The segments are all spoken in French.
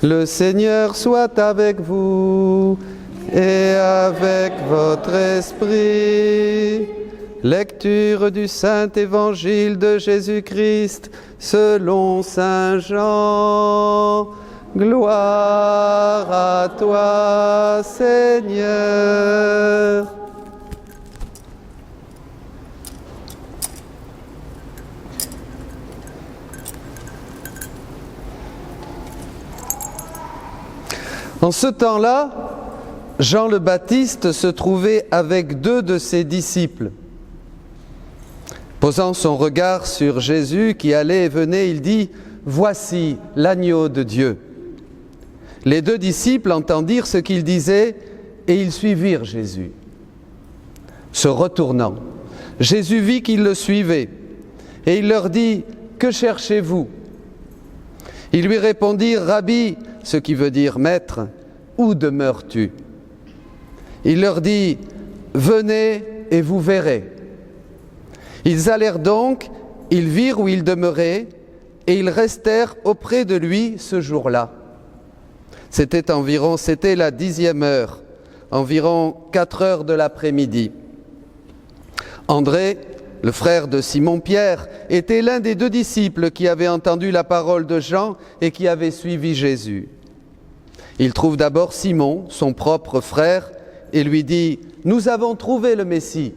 Le Seigneur soit avec vous et avec votre esprit. Lecture du Saint-Évangile de Jésus-Christ selon Saint Jean. Gloire à toi, Seigneur. En ce temps-là, Jean le Baptiste se trouvait avec 2 de ses disciples. Posant son regard sur Jésus qui allait et venait, il dit « Voici l'agneau de Dieu ». Les 2 disciples entendirent ce qu'il disait et ils suivirent Jésus. Se retournant, Jésus vit qu'ils le suivaient et il leur dit « Que cherchez-vous » Ils lui répondirent « Rabbi », ce qui veut dire « Maître », où demeures-tu ? Il leur dit « Venez et vous verrez ». Ils allèrent donc, ils virent où il demeurait, et ils restèrent auprès de lui ce jour-là. C'était la 10e heure, environ 4 heures de l'après-midi. André, le frère de Simon-Pierre, était l'un des 2 disciples qui avaient entendu la parole de Jean et qui avaient suivi Jésus. Il trouve d'abord Simon, son propre frère, et lui dit « Nous avons trouvé le Messie »,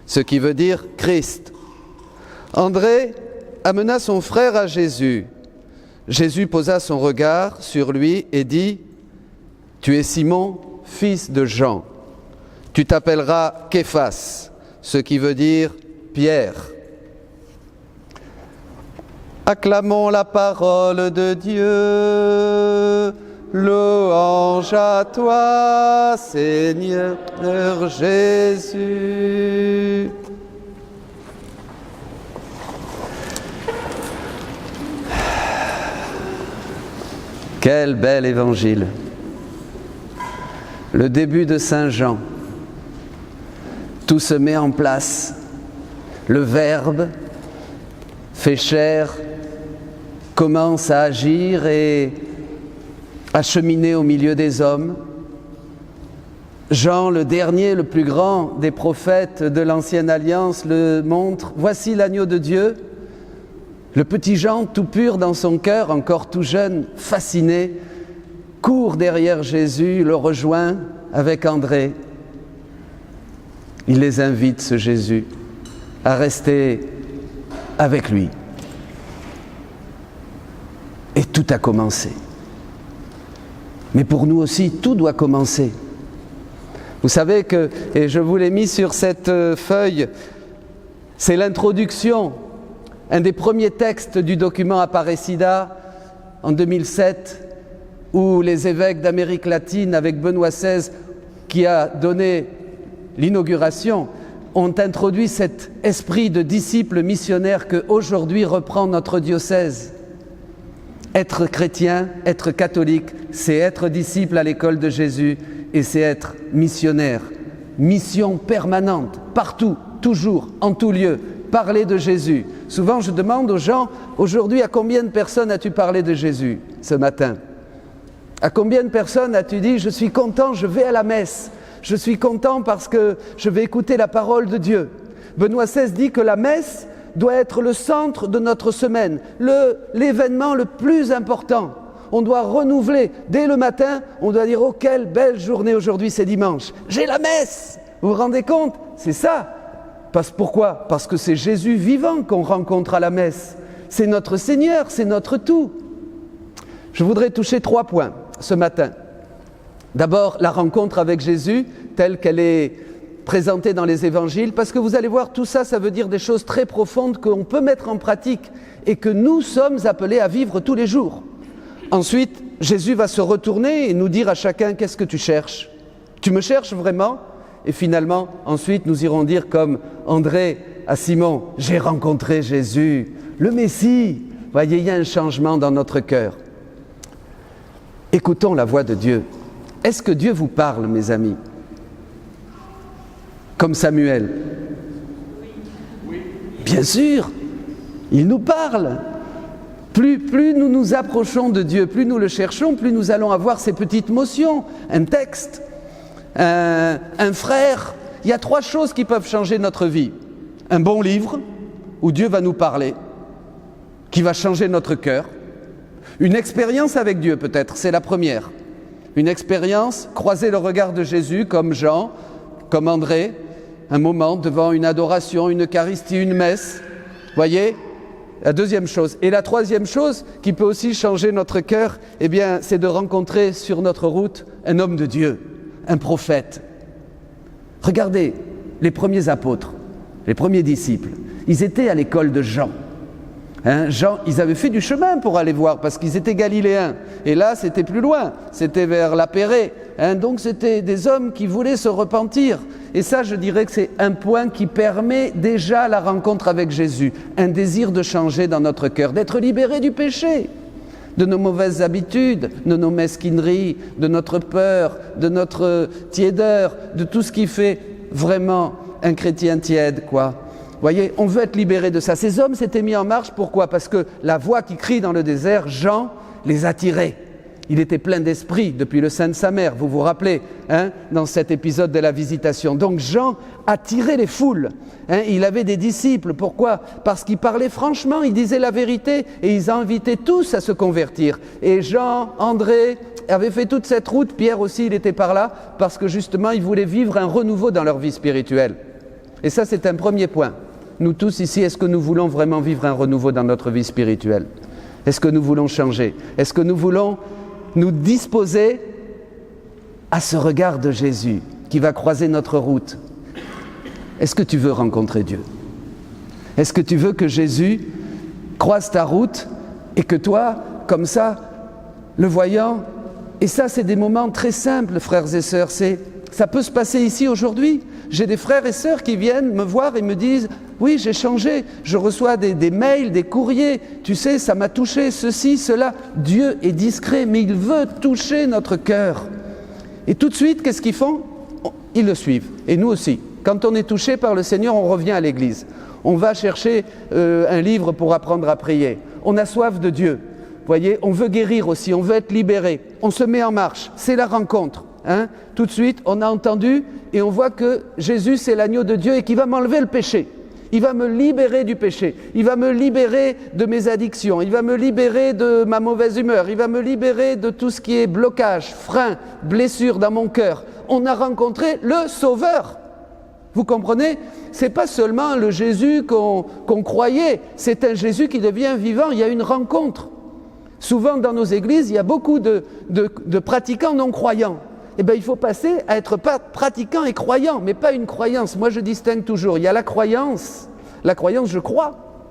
ce qui veut dire Christ. André amena son frère à Jésus. Jésus posa son regard sur lui et dit « Tu es Simon, fils de Jean. Tu t'appelleras Képhas, ce qui veut dire Pierre. » Acclamons la parole de Dieu. Louange à toi, Seigneur Jésus. Quel bel évangile. Le début de Saint Jean. Tout se met en place. Le Verbe fait chair, commence à agir et à cheminer au milieu des hommes. Jean, le dernier, le plus grand des prophètes de l'Ancienne Alliance, le montre. Voici l'agneau de Dieu. Le petit Jean, tout pur dans son cœur, encore tout jeune, fasciné, court derrière Jésus, le rejoint avec André. Il les invite, ce Jésus, à rester avec lui. Et tout a commencé. Mais pour nous aussi, tout doit commencer. Vous savez que, et je vous l'ai mis sur cette feuille, c'est l'introduction, un des premiers textes du document Aparecida en 2007, où les évêques d'Amérique latine, avec Benoît XVI, qui a donné l'inauguration, ont introduit cet esprit de disciple missionnaire qu'aujourd'hui reprend notre diocèse. Être chrétien, être catholique, c'est être disciple à l'école de Jésus et c'est être missionnaire. Mission permanente, partout, toujours, en tout lieu, parler de Jésus. Souvent je demande aux gens, aujourd'hui à combien de personnes as-tu parlé de Jésus ce matin ? À combien de personnes as-tu dit, je suis content, je vais à la messe, je suis content parce que je vais écouter la parole de Dieu. Benoît XVI dit que la messe doit être le centre de notre semaine, l'événement le plus important. On doit renouveler, dès le matin, on doit dire « Oh, quelle belle journée aujourd'hui, c'est dimanche, j'ai la messe !» Vous vous rendez compte ? C'est ça. Pourquoi ? Parce que c'est Jésus vivant qu'on rencontre à la messe. C'est notre Seigneur, c'est notre tout. Je voudrais toucher 3 points ce matin. D'abord, la rencontre avec Jésus, telle qu'elle est présentée dans les évangiles, parce que vous allez voir, tout ça, ça veut dire des choses très profondes qu'on peut mettre en pratique et que nous sommes appelés à vivre tous les jours. Ensuite, Jésus va se retourner et nous dire à chacun, qu'est-ce que tu cherches ? Tu me cherches vraiment ? Et finalement, ensuite, nous irons dire comme André à Simon, j'ai rencontré Jésus, le Messie. Voyez, il y a un changement dans notre cœur. Écoutons la voix de Dieu. Est-ce que Dieu vous parle, mes amis ? Comme Samuel. Oui. Bien sûr, il nous parle. Plus nous nous approchons de Dieu, plus nous le cherchons, plus nous allons avoir ces petites motions, un texte, un frère. Il y a 3 choses qui peuvent changer notre vie. Un bon livre, où Dieu va nous parler, qui va changer notre cœur. Une expérience avec Dieu peut-être, c'est la première. Une expérience, croiser le regard de Jésus comme Jean, comme André, un moment devant une adoration, une Eucharistie, une messe. Voyez ? La deuxième chose. Et la troisième chose qui peut aussi changer notre cœur, eh bien, c'est de rencontrer sur notre route un homme de Dieu, un prophète. Regardez, les premiers apôtres, les premiers disciples, ils étaient à l'école de Jean. Jean, ils avaient fait du chemin pour aller voir parce qu'ils étaient galiléens. Et là, c'était plus loin, c'était vers la Pérée. Donc, c'était des hommes qui voulaient se repentir. Et ça, je dirais que c'est un point qui permet déjà la rencontre avec Jésus. Un désir de changer dans notre cœur, d'être libéré du péché, de nos mauvaises habitudes, de nos mesquineries, de notre peur, de notre tiédeur, de tout ce qui fait vraiment un chrétien tiède, quoi. Voyez, on veut être libéré de ça. Ces hommes s'étaient mis en marche, pourquoi ? Parce que la voix qui crie dans le désert, Jean, les attirait. Il était plein d'esprit depuis le sein de sa mère, vous vous rappelez, dans cet épisode de la visitation. Donc Jean attirait les foules. Il avait des disciples, pourquoi ? Parce qu'il parlait franchement, il disait la vérité et ils invitaient tous à se convertir. Et Jean, André avaient fait toute cette route, Pierre aussi, il était par là, parce que justement, ils voulaient vivre un renouveau dans leur vie spirituelle. Et ça, c'est un premier point. Nous tous ici, est-ce que nous voulons vraiment vivre un renouveau dans notre vie spirituelle ? Est-ce que nous voulons changer ? Est-ce que nous voulons nous disposer à ce regard de Jésus qui va croiser notre route ? Est-ce que tu veux rencontrer Dieu ? Est-ce que tu veux que Jésus croise ta route et que toi, comme ça, le voyant, et ça c'est des moments très simples, frères et sœurs, ça peut se passer ici aujourd'hui. J'ai des frères et sœurs qui viennent me voir et me disent « Oui, j'ai changé, je reçois des mails, des courriers, tu sais, ça m'a touché, ceci, cela. » Dieu est discret, mais il veut toucher notre cœur. Et tout de suite, qu'est-ce qu'ils font ? Ils le suivent. Et nous aussi. Quand on est touché par le Seigneur, on revient à l'église. On va chercher un livre pour apprendre à prier. On a soif de Dieu. Vous voyez, on veut guérir aussi, on veut être libéré. On se met en marche, c'est la rencontre. Tout de suite, on a entendu et on voit que Jésus, c'est l'agneau de Dieu et qui va m'enlever le péché. Il va me libérer du péché. Il va me libérer de mes addictions. Il va me libérer de ma mauvaise humeur. Il va me libérer de tout ce qui est blocage, frein, blessure dans mon cœur. On a rencontré le Sauveur. Vous comprenez ? C'est pas seulement le Jésus qu'on croyait. C'est un Jésus qui devient vivant. Il y a une rencontre. Souvent dans nos églises, il y a beaucoup de pratiquants non croyants. Eh bien, il faut passer à être pratiquant et croyant, mais pas une croyance. Moi, je distingue toujours. Il y a la croyance, je crois.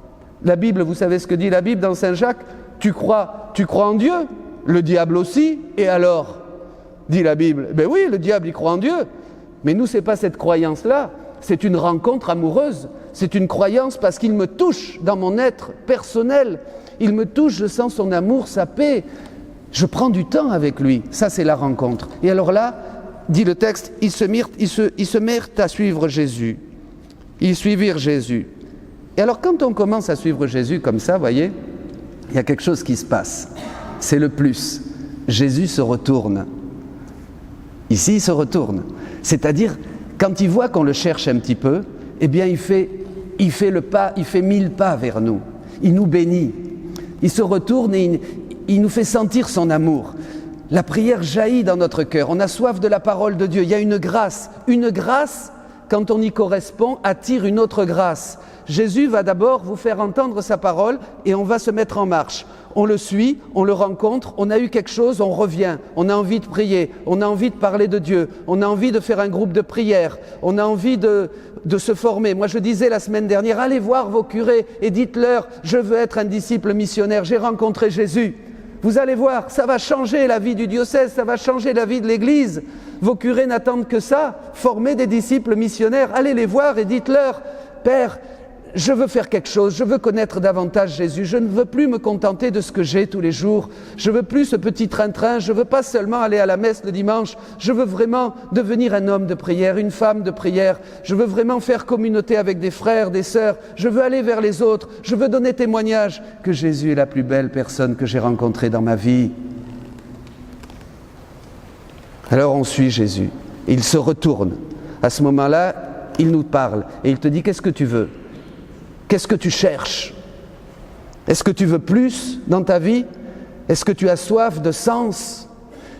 La Bible, vous savez ce que dit la Bible dans Saint Jacques ? Tu crois en Dieu, le diable aussi, et alors ? Dit la Bible. Ben oui, le diable, il croit en Dieu. Mais nous, ce n'est pas cette croyance-là. C'est une rencontre amoureuse. C'est une croyance parce qu'il me touche dans mon être personnel. Il me touche, je sens son amour, sa paix. Je prends du temps avec lui, ça c'est la rencontre. Et alors là, dit le texte, ils se mirent à suivre Jésus. Ils suivirent Jésus. Et alors quand on commence à suivre Jésus comme ça, voyez, il y a quelque chose qui se passe. C'est le plus. Jésus se retourne. Ici, il se retourne. C'est-à-dire, quand il voit qu'on le cherche un petit peu, eh bien il fait le pas, il fait 1000 pas vers nous. Il nous bénit. Il se retourne et il nous fait sentir son amour. La prière jaillit dans notre cœur. On a soif de la parole de Dieu. Il y a une grâce. Une grâce, quand on y correspond, attire une autre grâce. Jésus va d'abord vous faire entendre sa parole et on va se mettre en marche. On le suit, on le rencontre, on a eu quelque chose, on revient. On a envie de prier, on a envie de parler de Dieu, on a envie de faire un groupe de prière, on a envie de se former. Moi, je disais la semaine dernière, allez voir vos curés et dites-leur, je veux être un disciple missionnaire, j'ai rencontré Jésus. Vous allez voir, ça va changer la vie du diocèse, ça va changer la vie de l'Église. Vos curés n'attendent que ça, former des disciples missionnaires. Allez les voir et dites-leur, Père, je veux faire quelque chose, je veux connaître davantage Jésus, je ne veux plus me contenter de ce que j'ai tous les jours, je veux plus ce petit train-train, je veux pas seulement aller à la messe le dimanche, je veux vraiment devenir un homme de prière, une femme de prière, je veux vraiment faire communauté avec des frères, des sœurs, je veux aller vers les autres, je veux donner témoignage que Jésus est la plus belle personne que j'ai rencontrée dans ma vie. Alors on suit Jésus, il se retourne, à ce moment-là, il nous parle et il te dit « Qu'est-ce que tu veux ? Qu'est-ce que tu cherches ? Est-ce que tu veux plus dans ta vie ? Est-ce que tu as soif de sens ?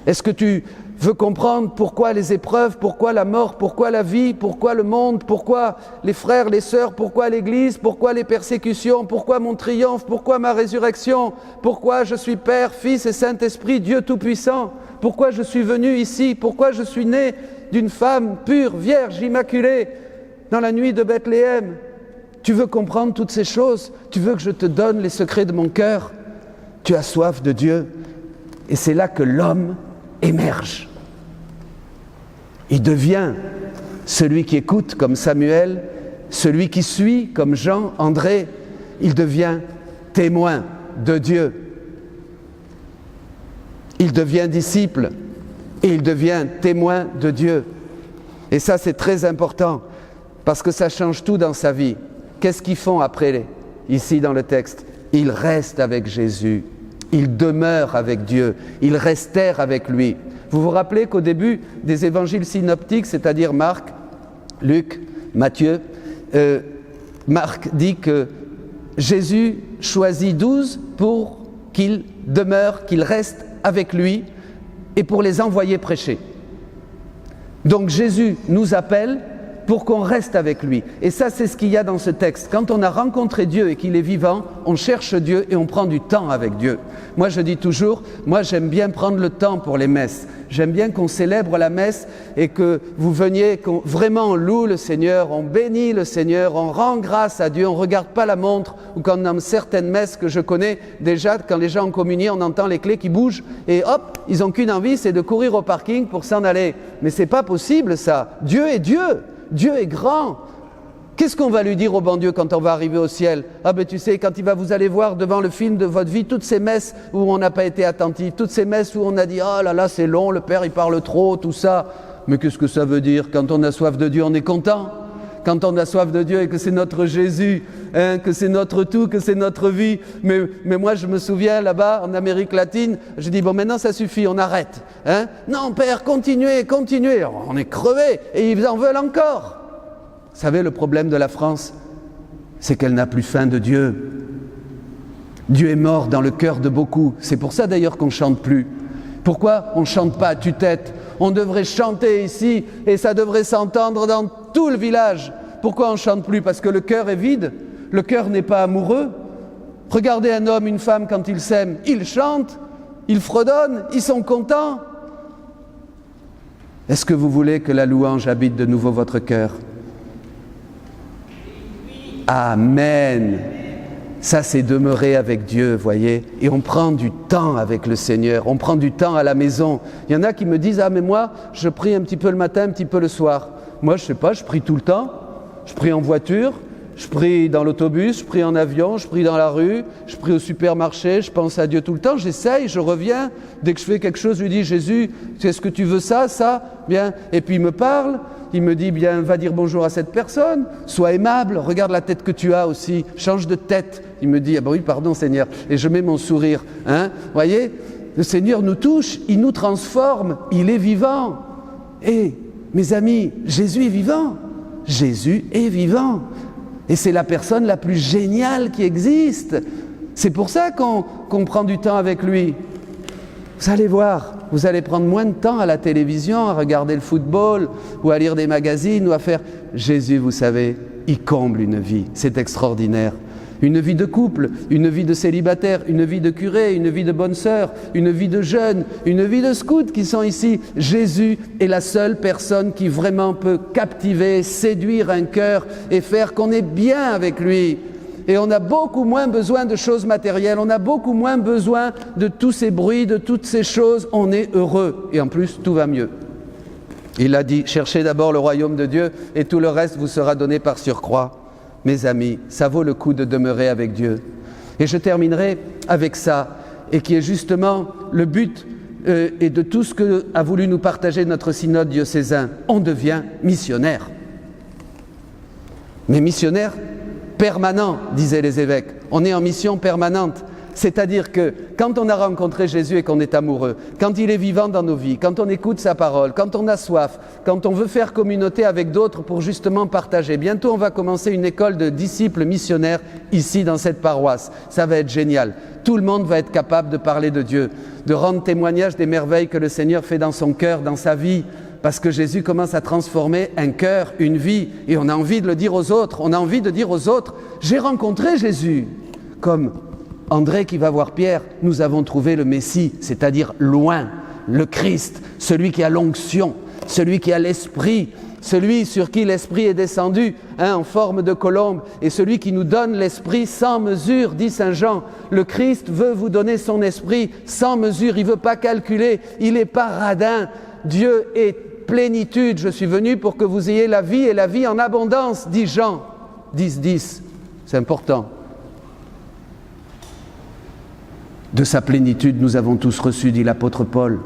Est-ce que tu veux comprendre pourquoi les épreuves, pourquoi la mort, pourquoi la vie, pourquoi le monde, pourquoi les frères, les sœurs, pourquoi l'Église, pourquoi les persécutions, pourquoi mon triomphe, pourquoi ma résurrection, pourquoi je suis Père, Fils et Saint-Esprit, Dieu Tout-Puissant, pourquoi je suis venu ici, pourquoi je suis né d'une femme pure, vierge, immaculée, dans la nuit de Bethléem. Tu veux comprendre toutes ces choses? Tu veux que je te donne les secrets de mon cœur? Tu as soif de Dieu. Et c'est là que l'homme émerge. Il devient celui qui écoute comme Samuel, celui qui suit comme Jean, André. Il devient témoin de Dieu. Il devient disciple et il devient témoin de Dieu. Et ça, c'est très important parce que ça change tout dans sa vie. Qu'est-ce qu'ils font après, ici dans le texte? Ils restent avec Jésus. Ils demeurent avec Dieu. Ils restèrent avec lui. Vous vous rappelez qu'au début des évangiles synoptiques, c'est-à-dire Marc, Luc, Matthieu, Marc dit que Jésus choisit 12 pour qu'ils demeurent, qu'ils restent avec lui et pour les envoyer prêcher. Donc Jésus nous appelle pour qu'on reste avec lui. Et ça, c'est ce qu'il y a dans ce texte. Quand on a rencontré Dieu et qu'il est vivant, on cherche Dieu et on prend du temps avec Dieu. Moi, je dis toujours, moi, j'aime bien prendre le temps pour les messes. J'aime bien qu'on célèbre la messe et que vous veniez, qu'on vraiment on loue le Seigneur, on bénit le Seigneur, on rend grâce à Dieu, on ne regarde pas la montre, ou quand dans certaines messes que je connais, déjà, quand les gens ont communié, on entend les clés qui bougent et hop, ils n'ont qu'une envie, c'est de courir au parking pour s'en aller. Mais c'est pas possible ça. Dieu est Dieu. Dieu est grand. Qu'est-ce qu'on va lui dire au bon Dieu quand on va arriver au ciel? Ah ben tu sais, quand vous allez voir devant le film de votre vie, toutes ces messes où on n'a pas été attentif, toutes ces messes où on a dit « Oh là là, c'est long, le Père il parle trop, tout ça ». Mais qu'est-ce que ça veut dire? Quand on a soif de Dieu, on est content. Quand on a soif de Dieu et que c'est notre Jésus, hein, que c'est notre tout, que c'est notre vie. Mais moi, je me souviens là-bas, en Amérique latine, je dis, bon, maintenant, ça suffit, on arrête. Hein? Non, Père, continuez, continuez. Alors, on est crevés et ils en veulent encore. Vous savez, le problème de la France, c'est qu'elle n'a plus faim de Dieu. Dieu est mort dans le cœur de beaucoup. C'est pour ça, d'ailleurs, qu'on ne chante plus. Pourquoi on ne chante pas à tue-tête? On devrait chanter ici et ça devrait s'entendre dans tout le village. Pourquoi on ne chante plus? Parce que le cœur est vide, le cœur n'est pas amoureux. Regardez un homme, une femme quand ils s'aiment, ils chantent, ils fredonnent, ils sont contents. Est-ce que vous voulez que la louange habite de nouveau votre cœur? Amen. Ça, c'est demeurer avec Dieu, voyez. Et on prend du temps avec le Seigneur. On prend du temps à la maison. Il y en a qui me disent « Ah, mais moi, je prie un petit peu le matin, un petit peu le soir. » Moi, je ne sais pas, je prie tout le temps. Je prie en voiture, je prie dans l'autobus, je prie en avion, je prie dans la rue, je prie au supermarché, je pense à Dieu tout le temps. J'essaye, je reviens. Dès que je fais quelque chose, je lui dis « Jésus, est-ce que tu veux ça, ça ?» Bien. Et puis il me parle. Il me dit, bien, va dire bonjour à cette personne, sois aimable, regarde la tête que tu as aussi, change de tête. Il me dit, ah ben oui, pardon Seigneur, et je mets mon sourire. Hein? Voyez, le Seigneur nous touche, il nous transforme, il est vivant. Et, mes amis, Jésus est vivant. Jésus est vivant. Et c'est la personne la plus géniale qui existe. C'est pour ça qu'on prend du temps avec lui. Vous allez voir, vous allez prendre moins de temps à la télévision, à regarder le football, ou à lire des magazines, ou à faire... Jésus, vous savez, il comble une vie, c'est extraordinaire. Une vie de couple, une vie de célibataire, une vie de curé, une vie de bonne sœur, une vie de jeune, une vie de scout qui sont ici. Jésus est la seule personne qui vraiment peut captiver, séduire un cœur et faire qu'on est bien avec lui. Et on a beaucoup moins besoin de choses matérielles, on a beaucoup moins besoin de tous ces bruits, de toutes ces choses. On est heureux et en plus, tout va mieux. Il a dit, cherchez d'abord le royaume de Dieu et tout le reste vous sera donné par surcroît. mes amis, ça vaut le coup de demeurer avec Dieu. Et je terminerai avec ça, et qui est justement le but et de tout ce qu'a voulu nous partager notre synode diocésain. On devient missionnaire. Mais missionnaire permanent, disaient les évêques. On est en mission permanente. C'est-à-dire que quand on a rencontré Jésus et qu'on est amoureux, quand il est vivant dans nos vies, quand on écoute sa parole, quand on a soif, quand on veut faire communauté avec d'autres pour justement partager. Bientôt, on va commencer une école de disciples missionnaires ici dans cette paroisse. Ça va être génial. Tout le monde va être capable de parler de Dieu, de rendre témoignage des merveilles que le Seigneur fait dans son cœur, dans sa vie. Parce que Jésus commence à transformer un cœur, une vie. Et on a envie de le dire aux autres. On a envie de dire aux autres, j'ai rencontré Jésus. Comme André qui va voir Pierre, nous avons trouvé le Messie, c'est-à-dire loin, le Christ, celui qui a l'onction, celui qui a l'Esprit, celui sur qui l'Esprit est descendu en forme de colombe, et celui qui nous donne l'Esprit sans mesure, dit Saint Jean. Le Christ veut vous donner son Esprit sans mesure, il ne veut pas calculer, il n'est pas radin. Dieu est plénitude, je suis venu pour que vous ayez la vie et la vie en abondance, dit Jean 10, c'est important. De sa plénitude, nous avons tous reçu, dit l'apôtre Paul.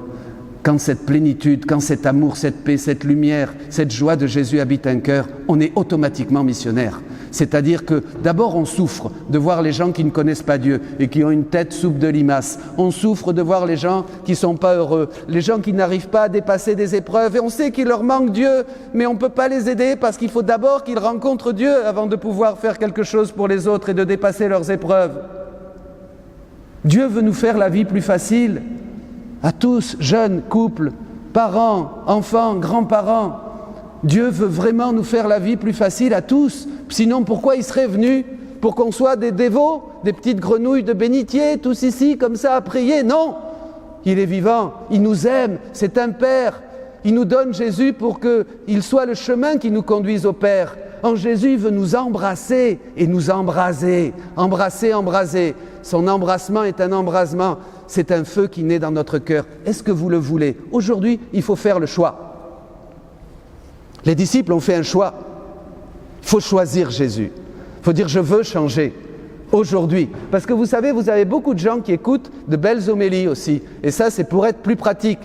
Quand cette plénitude, quand cet amour, cette paix, cette lumière, cette joie de Jésus habite un cœur, on est automatiquement missionnaire. C'est-à-dire que d'abord on souffre de voir les gens qui ne connaissent pas Dieu et qui ont une tête soupe de limaces. On souffre de voir les gens qui ne sont pas heureux, les gens qui n'arrivent pas à dépasser des épreuves. Et on sait qu'il leur manque Dieu, mais on ne peut pas les aider parce qu'il faut d'abord qu'ils rencontrent Dieu avant de pouvoir faire quelque chose pour les autres et de dépasser leurs épreuves. Dieu veut nous faire la vie plus facile, à tous, jeunes, couples, parents, enfants, grands-parents. Dieu veut vraiment nous faire la vie plus facile à tous. Sinon, pourquoi il serait venu? Pour qu'on soit des dévots, des petites grenouilles de bénitier, tous ici, comme ça, à prier? Non! Il est vivant, il nous aime, c'est un Père. Il nous donne Jésus pour qu'il soit le chemin qui nous conduise au Père. En Jésus, il veut nous embrasser et nous embraser. Embrasser, embraser. Son embrassement est un embrasement. C'est un feu qui naît dans notre cœur. Est-ce que vous le voulez? Aujourd'hui, il faut faire le choix. Les disciples ont fait un choix. Il faut choisir Jésus. Il faut dire, je veux changer. Aujourd'hui. Parce que vous savez, vous avez beaucoup de gens qui écoutent de belles homélies aussi. Et ça, c'est pour être plus pratique.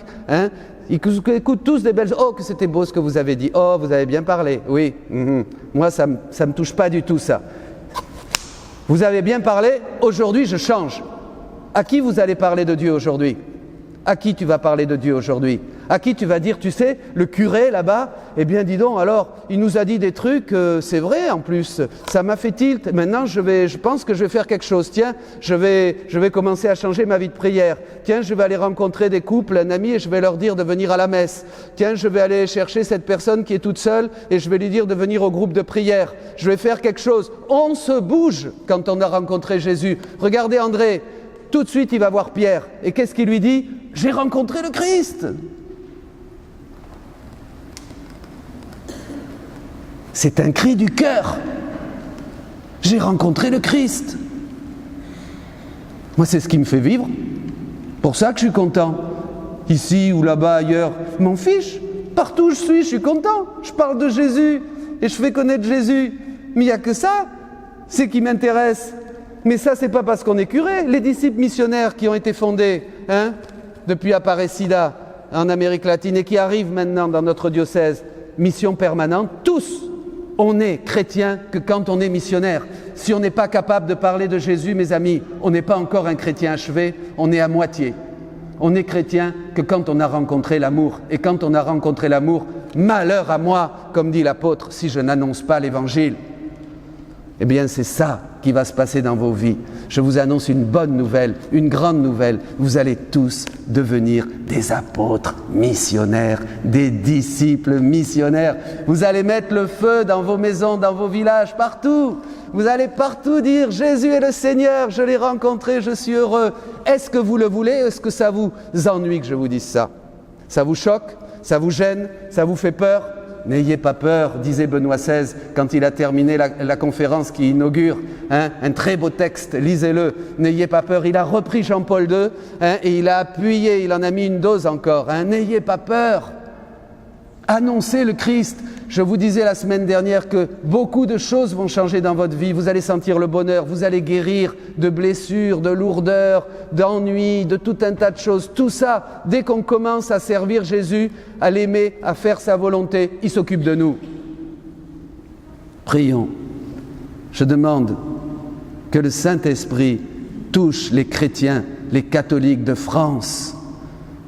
Ils écoutent tous des belles... Oh, que c'était beau ce que vous avez dit. Oh, vous avez bien parlé. Oui. Moi, ça me touche pas du tout, ça. Vous avez bien parlé. Aujourd'hui, je change. À qui vous allez parler de Dieu aujourd'hui? À qui tu vas parler de Dieu aujourd'hui? À qui tu vas dire, tu sais, le curé là-bas, eh bien dis donc, alors, il nous a dit des trucs, c'est vrai en plus, ça m'a fait tilt, maintenant je pense que je vais faire quelque chose, tiens, je vais commencer à changer ma vie de prière, tiens, je vais aller rencontrer des couples, un ami, et je vais leur dire de venir à la messe, tiens, je vais aller chercher cette personne qui est toute seule, et je vais lui dire de venir au groupe de prière, je vais faire quelque chose. On se bouge quand on a rencontré Jésus. Regardez André, tout de suite il va voir Pierre, et qu'est-ce qu'il lui dit? J'ai rencontré le Christ. C'est un cri du cœur. J'ai rencontré le Christ. Moi, c'est ce qui me fait vivre. Pour ça que je suis content. Ici ou là-bas, ailleurs, je m'en fiche. Partout où je suis content. Je parle de Jésus et je fais connaître Jésus. Mais il n'y a que ça, c'est qui m'intéresse. Mais ça, c'est pas parce qu'on est curé. Les disciples missionnaires qui ont été fondés depuis Aparecida en Amérique latine et qui arrivent maintenant dans notre diocèse, mission permanente, tous. On est chrétien que quand on est missionnaire. Si on n'est pas capable de parler de Jésus, mes amis, on n'est pas encore un chrétien achevé, on est à moitié. On est chrétien que quand on a rencontré l'amour. Et quand on a rencontré l'amour, malheur à moi, comme dit l'apôtre, si je n'annonce pas l'évangile. Eh bien, c'est ça qui va se passer dans vos vies. Je vous annonce une bonne nouvelle, une grande nouvelle. Vous allez tous devenir des apôtres missionnaires, des disciples missionnaires. Vous allez mettre le feu dans vos maisons, dans vos villages, partout. Vous allez partout dire « Jésus est le Seigneur, je l'ai rencontré, je suis heureux ». Est-ce que vous le voulez? Est-ce que ça vous ennuie que je vous dise ça? Ça vous choque? Ça vous gêne? Ça vous fait peur? N'ayez pas peur, disait Benoît XVI quand il a terminé la conférence qui inaugure, un très beau texte, lisez-le, n'ayez pas peur. Il a repris Jean-Paul II et il a appuyé, il en a mis une dose encore, n'ayez pas peur. Annoncez le Christ. Je vous disais la semaine dernière que beaucoup de choses vont changer dans votre vie. Vous allez sentir le bonheur, vous allez guérir de blessures, de lourdeurs, d'ennuis, de tout un tas de choses. Tout ça, dès qu'on commence à servir Jésus, à l'aimer, à faire sa volonté, il s'occupe de nous. Prions. Je demande que le Saint-Esprit touche les chrétiens, les catholiques de France.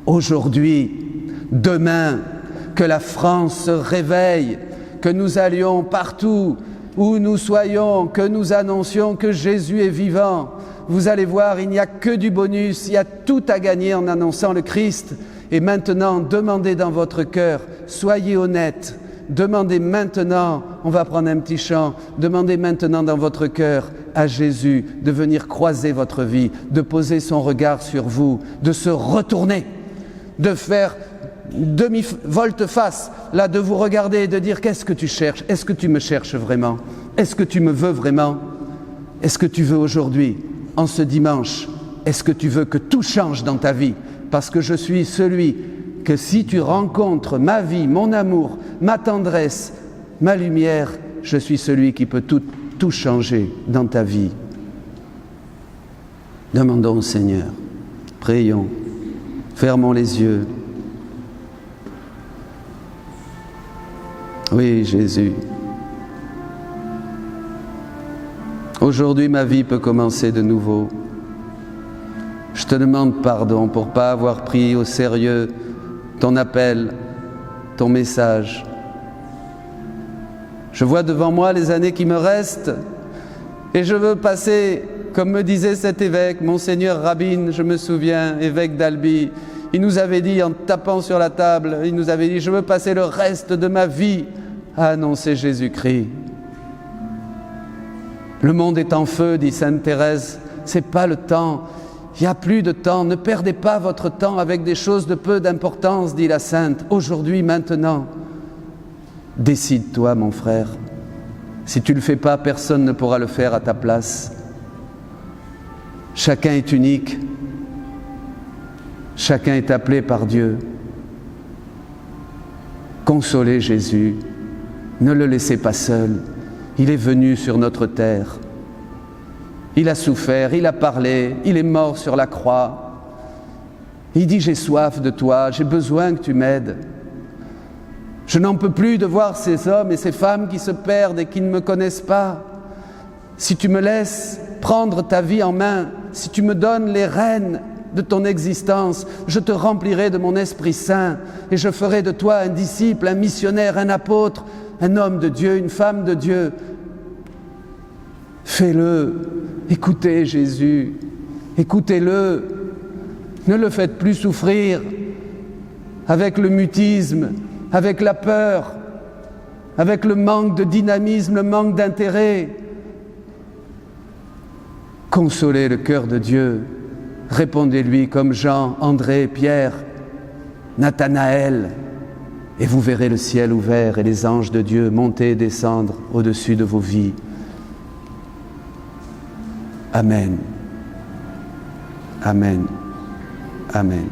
Aujourd'hui, demain, que la France se réveille, que nous allions partout où nous soyons, que nous annoncions que Jésus est vivant. Vous allez voir, il n'y a que du bonus, il y a tout à gagner en annonçant le Christ. Et maintenant, demandez dans votre cœur, soyez honnêtes, demandez maintenant, on va prendre un petit chant, demandez maintenant dans votre cœur à Jésus de venir croiser votre vie, de poser son regard sur vous, de se retourner, de faire demi-volte-face, là, de vous regarder et de dire qu'est-ce que tu cherches? Est-ce que tu me cherches vraiment? Est-ce que tu me veux vraiment? Est-ce que tu veux aujourd'hui, en ce dimanche, est-ce que tu veux que tout change dans ta vie? Parce que je suis celui que si tu rencontres ma vie, mon amour, ma tendresse, ma lumière, je suis celui qui peut tout changer dans ta vie. Demandons au Seigneur, prions, fermons les yeux. Oui, Jésus. Aujourd'hui, ma vie peut commencer de nouveau. Je te demande pardon pour ne pas avoir pris au sérieux ton appel, ton message. Je vois devant moi les années qui me restent et je veux passer, comme me disait cet évêque, Monseigneur Rabine, je me souviens, évêque d'Albi, il nous avait dit en tapant sur la table, il nous avait dit « Je veux passer le reste de ma vie à annoncer Jésus-Christ ». Le monde est en feu, dit Sainte Thérèse, c'est pas le temps, il n'y a plus de temps, ne perdez pas votre temps avec des choses de peu d'importance, dit la Sainte, aujourd'hui, maintenant. Décide-toi, mon frère, si tu ne le fais pas, personne ne pourra le faire à ta place. Chacun est unique. Chacun est appelé par Dieu. Consolez Jésus, ne le laissez pas seul. Il est venu sur notre terre. Il a souffert, il a parlé, il est mort sur la croix. Il dit « J'ai soif de toi, j'ai besoin que tu m'aides. Je n'en peux plus de voir ces hommes et ces femmes qui se perdent et qui ne me connaissent pas. Si tu me laisses prendre ta vie en main, si tu me donnes les rênes de ton existence, je te remplirai de mon Esprit Saint et je ferai de toi un disciple, un missionnaire, un apôtre, un homme de Dieu, une femme de Dieu. Fais-le, écoutez Jésus, écoutez-le, ne le faites plus souffrir avec le mutisme, avec la peur, avec le manque de dynamisme, le manque d'intérêt. Consolez le cœur de Dieu. Répondez-lui comme Jean, André, Pierre, Nathanaël, et vous verrez le ciel ouvert et les anges de Dieu monter et descendre au-dessus de vos vies. Amen. Amen. Amen.